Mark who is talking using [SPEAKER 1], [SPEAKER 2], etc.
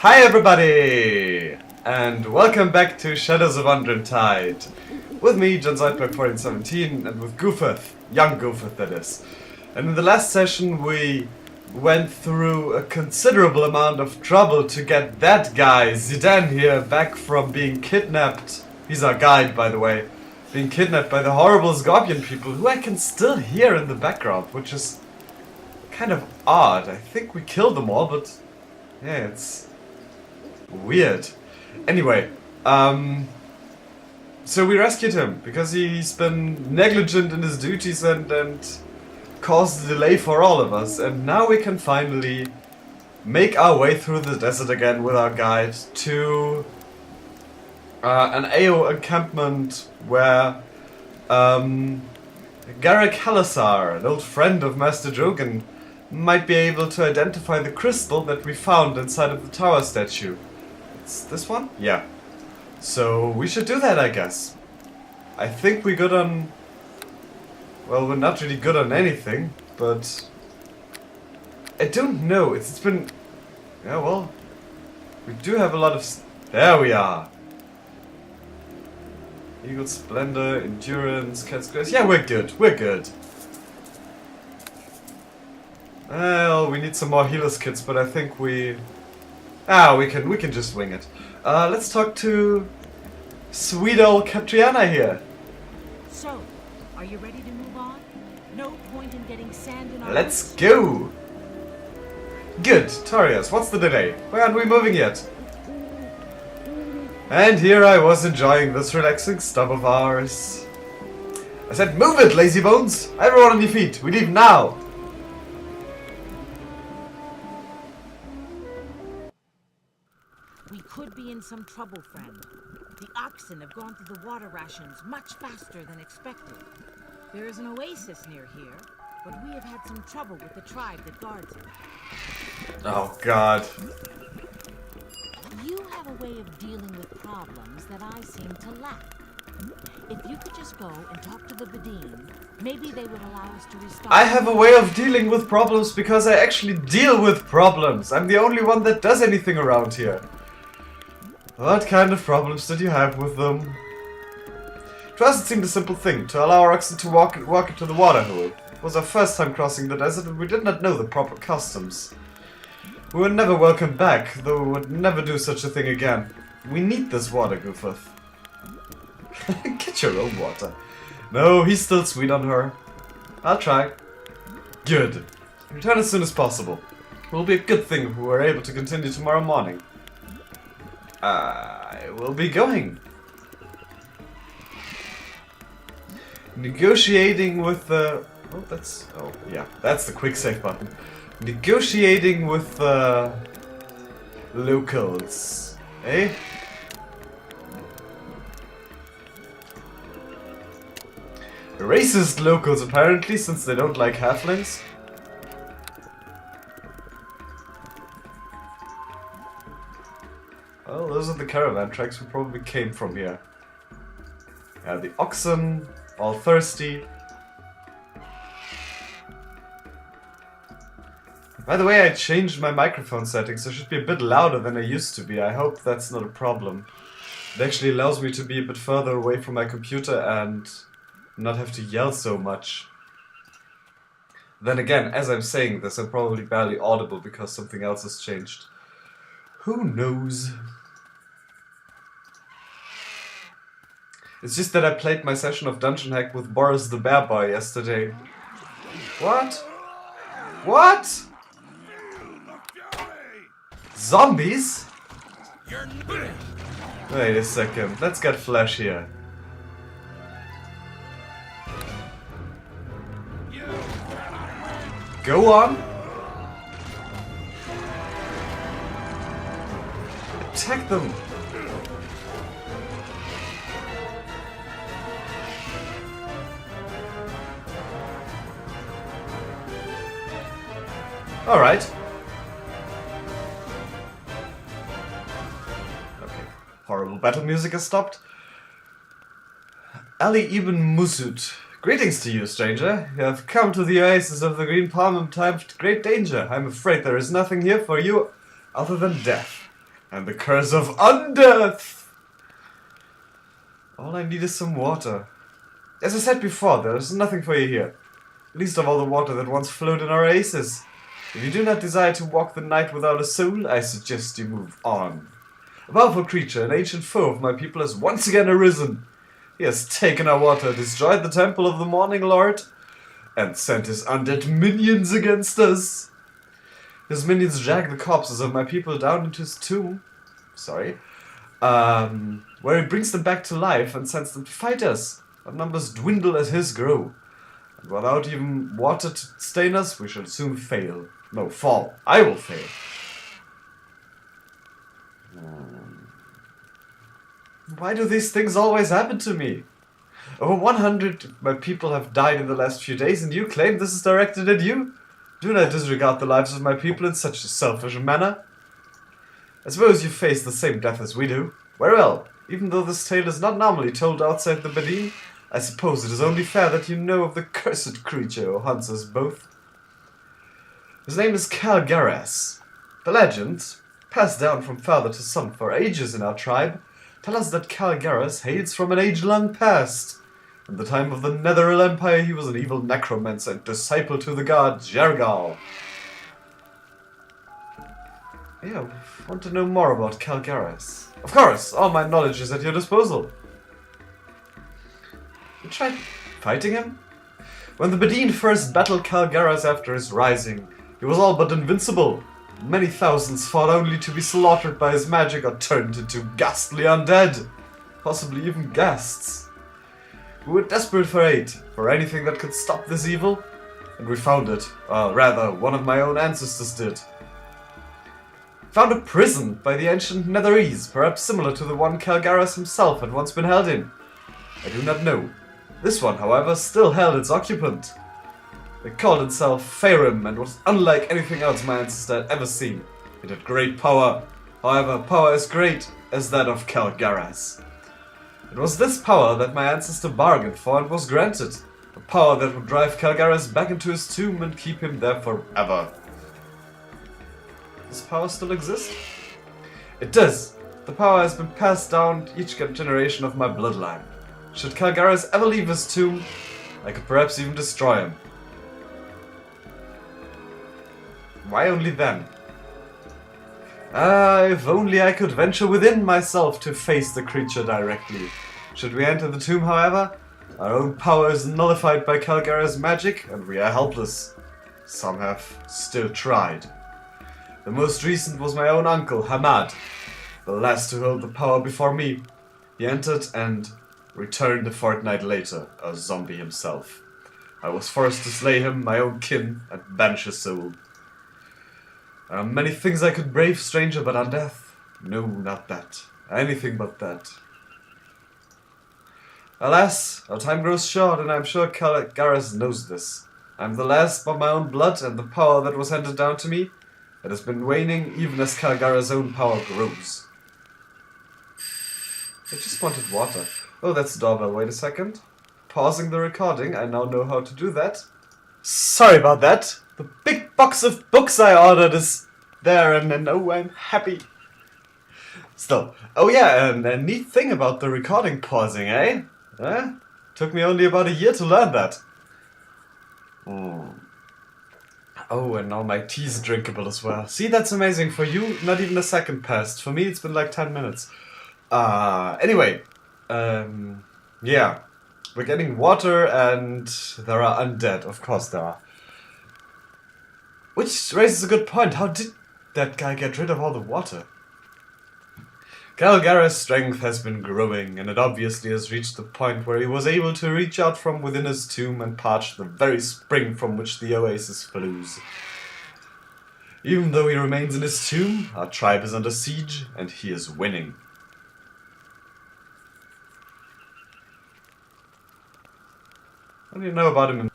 [SPEAKER 1] Hi everybody! And welcome back to Shadows of Undrentide. With me, John Zoidberg 1417, and with Goofeth, young Goofeth that is. And in the last session we went through a considerable amount of trouble to get that guy, Zidane here, back from being kidnapped. He's our guide, by the way. Being kidnapped by the horrible Scorpion people, who I can still hear in the background, which is kind of odd. I think we killed them all, but yeah, it's weird. Anyway, so we rescued him because he's been negligent in his duties and caused a delay for all of us, and now we can finally make our way through the desert again with our guide to an AO encampment where Garrick Halasar, an old friend of Master Drogon, might be able to identify the crystal that we found inside of the tower statue. It's this one? Yeah. So we should do that, I guess. I think we're good on... Well, we're not really good on anything, but... I don't know. It's been... Yeah, well... We do have a lot of... There we are! Eagle Splendor, Endurance, Cat's Grace. Yeah, we're good. We're good. Well, we need some more healers kits, but I think we... we can just wing it. Let's talk to sweet old Catriana here.
[SPEAKER 2] So, are you ready to move on? No point in getting sand in our...
[SPEAKER 1] Let's go! Good, Torias, what's the delay? Why aren't we moving yet? And here I was enjoying this relaxing stub of ours. I said, move it, lazy bones! Everyone on your feet, we leave now!
[SPEAKER 2] We could be in some trouble, friend. The oxen have gone through the water rations much faster than expected. There is an oasis near here, but we have had some trouble with the tribe that guards it.
[SPEAKER 1] Oh god.
[SPEAKER 2] You have a way of dealing with problems that I seem to lack. If you could just go and talk to the Badine, maybe they would allow us to restart...
[SPEAKER 1] I have a way of dealing with problems because I actually deal with problems. I'm the only one that does anything around here. What kind of problems did you have with them? To us it seemed a simple thing, to allow our oxen to walk into the water hole. It was our first time crossing the desert and we did not know the proper customs. We were never welcomed back, though we would never do such a thing again. We need this water, Goofeth. Get your own water. No, he's still sweet on her. I'll try. Good. Return as soon as possible. It will be a good thing if we are able to continue tomorrow morning. I will be going. Negotiating with the... Oh, that's... Oh, yeah. That's the quick save button. Negotiating with the... locals. Eh? Racist locals, apparently, since they don't like halflings. Well, those are the caravan tracks we probably came from here. Yeah, the oxen, all thirsty. By the way, I changed my microphone settings. I should be a bit louder than I used to be. I hope that's not a problem. It actually allows me to be a bit further away from my computer and not have to yell so much. Then again, as I'm saying this, I'm probably barely audible because something else has changed. Who knows? It's just that I played my session of Dungeon Hack with Boris the Bear Boy yesterday. What? What? Zombies? Wait a second, let's get Flash here. Go on. Attack them. All right. Okay. Horrible battle music has stopped. Ali Ibn Musud. Greetings to you, stranger. You have come to the oasis of the Green Palm in time of great danger. I'm afraid there is nothing here for you other than death. And the curse of undeath! All I need is some water. As I said before, there is nothing for you here. Least of all the water that once flowed in our oasis. If you do not desire to walk the night without a soul, I suggest you move on. A powerful creature, an ancient foe of my people, has once again arisen. He has taken our water, destroyed the temple of the Morning Lord, and sent his undead minions against us. His minions drag the corpses of my people down into his tomb. Where he brings them back to life and sends them to fight us. Our numbers dwindle as his grow. And without even water to sustain us, we shall soon fail. No, fall. I will fail. Why do these things always happen to me? Over 100 of my people have died in the last few days, and you claim this is directed at you? Do not disregard the lives of my people in such a selfish manner. I suppose you face the same death as we do. Very well. Even though this tale is not normally told outside the Badin, I suppose it is only fair that you know of the cursed creature who haunts us both. His name is Calgaras. The legends, passed down from father to son for ages in our tribe, tell us that Calgaras hails from an age-long past. In the time of the Netheril Empire, he was an evil necromancer and disciple to the god Jergal. Yeah, I want to know more about Calgaras. Of course, all my knowledge is at your disposal. You tried fighting him? When the Badin first battled Calgaras after his rising, he was all but invincible. Many thousands fought only to be slaughtered by his magic or turned into ghastly undead. Possibly even ghasts. We were desperate for aid, for anything that could stop this evil, and we found it. Or rather, one of my own ancestors did. Found a prison by the ancient Netherese, perhaps similar to the one Calgaras himself had once been held in. I do not know. This one, however, still held its occupant. It called itself Faerun and was unlike anything else my ancestor had ever seen. It had great power, however, power as great as that of Calgaras. It was this power that my ancestor bargained for and was granted. A power that would drive Calgaras back into his tomb and keep him there forever. Does power still exist? It does. The power has been passed down each generation of my bloodline. Should Calgaras ever leave his tomb, I could perhaps even destroy him. Why only then? If only I could venture within myself to face the creature directly. Should we enter the tomb, however, our own power is nullified by Calgaras' magic, and we are helpless. Some have still tried. The most recent was my own uncle, Hamad, the last to hold the power before me. He entered and returned a fortnight later, a zombie himself. I was forced to slay him, my own kin, and banish his soul. There are many things I could brave, stranger, but on death? No, not that. Anything but that. Alas, our time grows short, and I'm sure Calgaras knows this. I'm the last of my own blood, and the power that was handed down to me, it has been waning even as Calgaras' own power grows. I just wanted water. Oh, that's the doorbell. Wait a second. Pausing the recording. I now know how to do that. Sorry about that. The big box of books I ordered is there, and oh, I'm happy. Still. Oh yeah, and a neat thing about the recording pausing, eh? Took me only about a year to learn that. Oh, and now my tea's drinkable as well. See, that's amazing. For you, not even a second passed. For me, it's been like 10 minutes. Anyway. Yeah. We're getting water and there are undead. Of course there are. Which raises a good point. How did that guy get rid of all the water? Calgaras' strength has been growing, and it obviously has reached the point where he was able to reach out from within his tomb and parch the very spring from which the oasis flows. Even though he remains in his tomb, our tribe is under siege, and he is winning. What do you know about him?